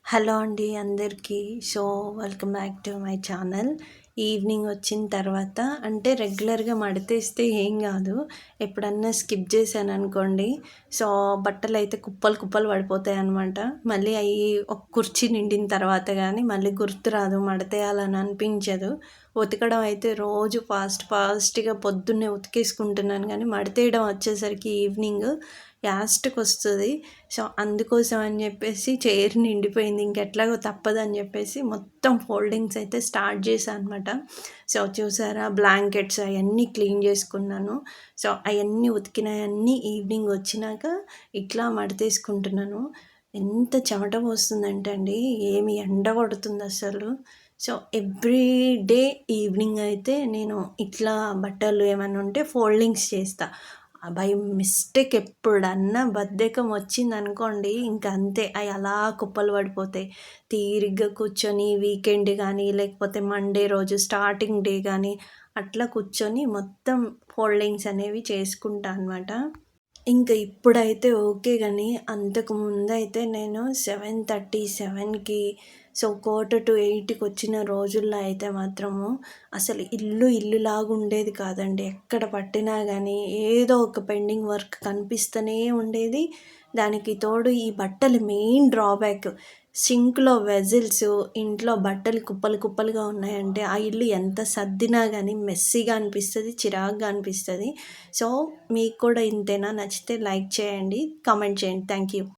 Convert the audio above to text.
Hello అండి అందరికీ. So, welcome back to my channel. Evening వచ్చిన తర్వాత అంటే రెగ్యులర్‌గా మడతేస్తే ఏం గాదు. ఎప్పుడన్నా స్కిప్ చేశాననుకోండి, సో, బట్టలైతే కుప్పలు కుప్పలు పడిపోతాయనమాట. మళ్ళీ ఒక కుర్చీ నిండిన తర్వాత గానీ మళ్ళీ గుర్తురాదు, మడతేయాలని అనిపించదు. ఉతకడం అయితే రోజు ఫాస్ట్‌గా పొద్దున్నే ఉతికేసుకుంటున్నాను గానీ, మడతేయడం వచ్చేసరికి ఈవినింగ్ లాస్ట్‌కొస్తది. సో, అందుకోసం అని జెప్పేసి చైర్ నిండిపోయింది. ఇంకెట్లాగో తప్పదని జెప్పేసి మొత్తం ఫోల్డింగ్స్ అయితే స్టార్ట్ చేశా అనమాట. సో, చూసారా బ్లాంకెట్స్ అయన్నీ క్లీన్ జేసుకున్నాను. సో, అయన్నీ ఉతికినయన్నీ ఈవినింగ్ వచ్చినాక ఇట్లా మడతేసుకుంటున్నాను. ఎంత చెమట పోస్తుందంటే అండి, ఏమి ఎండ కొడుతుందసలు. సో, ఎవ్రీ డే ఈవినింగ్ అయితే నేను ఇట్లా బట్టలు ఏమన్నా ఉంటే ఫోల్డింగ్స్ చేస్తా. బై మిస్టేక్ ఎప్పుడన్నా బద్ధకం వచ్చిందనుకోండి, ఇంక అంతే అయి అలా కుప్పలు పడిపోతాయి. తీరిగ్గా కూర్చొని వీకెండ్ గానీ, లేకపోతే మండే రోజు స్టార్టింగ్ డే గానీ, అట్లా కూర్చొని మొత్తం ఫోల్డింగ్స్ అనేవి చేసుకుంటా అనమాట. ఇంక ఇప్పుడైతే ఓకే గానీ, అంతకు ముందయితే నేను 7:30, 7కి సో, 7:45కొచ్చిన రోజుల్లో అయితే మాత్రము అసలు ఇల్లులాగుండేది కాదండి. ఎక్కడ పట్టినా గానీ ఏదో ఒక పెండింగ్ వర్క్ కనిపిస్తూనే ఉండేది. దానికి తోడు ఈ బట్టలు మెయిన్ డ్రాబ్యాక్. సింక్‌లో వెజిల్స్, ఇంట్లో బట్టలు కుప్పలు కుప్పలుగా ఉన్నాయంటే, ఆ ఇల్లు ఎంత సర్దినా గానీ మెస్సీగా అనిపిస్తది, చిరాకుగా అనిపిస్తది. సో, మీకు కూడా ఇంతేనా? నచ్చితే లైక్ చేయండి, కామెంట్ చేయండి. Thank you.